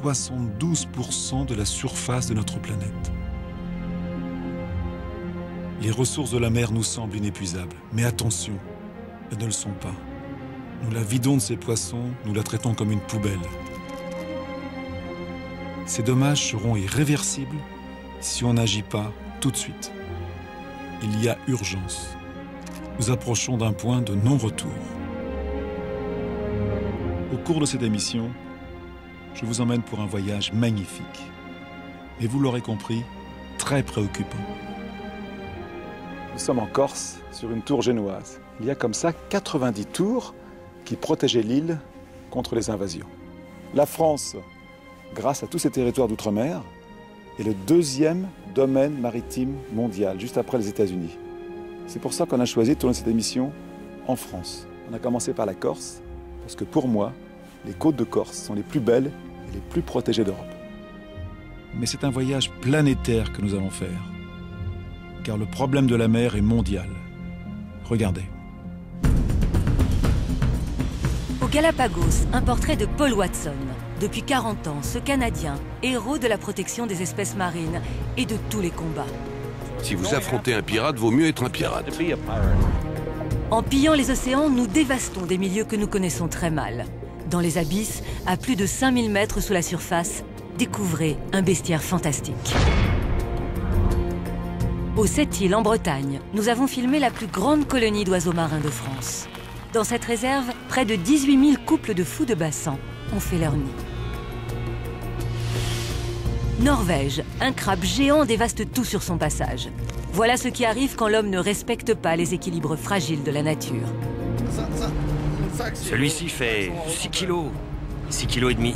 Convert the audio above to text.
72% de la surface de notre planète. Les ressources de la mer nous semblent inépuisables, mais attention, elles ne le sont pas. Nous la vidons de ses poissons, nous la traitons comme une poubelle. Ces dommages seront irréversibles si on n'agit pas tout de suite. Il y a urgence. Nous approchons d'un point de non-retour. Au cours de cette émission, je vous emmène pour un voyage magnifique. Mais vous l'aurez compris, très préoccupant. Nous sommes en Corse, sur une tour génoise. Il y a comme ça 90 tours qui protégeaient l'île contre les invasions. La France, grâce à tous ces territoires d'outre-mer, est le deuxième domaine maritime mondial, juste après les États-Unis. C'est pour ça qu'on a choisi de tourner cette émission en France. On a commencé par la Corse, parce que pour moi, les côtes de Corse sont les plus belles et les plus protégées d'Europe. Mais c'est un voyage planétaire que nous allons faire, car le problème de la mer est mondial. Regardez. Au Galapagos, un portrait de Paul Watson. Depuis 40 ans, ce Canadien, héros de la protection des espèces marines et de tous les combats. Si vous affrontez un pirate, vaut mieux être un pirate. En pillant les océans, nous dévastons des milieux que nous connaissons très mal. Dans les abysses, à plus de 5000 mètres sous la surface, découvrez un bestiaire fantastique. Aux Sept-Îles, en Bretagne, nous avons filmé la plus grande colonie d'oiseaux marins de France. Dans cette réserve, près de 18 000 couples de fous de bassin ont fait leur nid. Norvège, un crabe géant dévaste tout sur son passage. Voilà ce qui arrive quand l'homme ne respecte pas les équilibres fragiles de la nature. Celui-ci fait 6 kilos, 6 kilos et demi.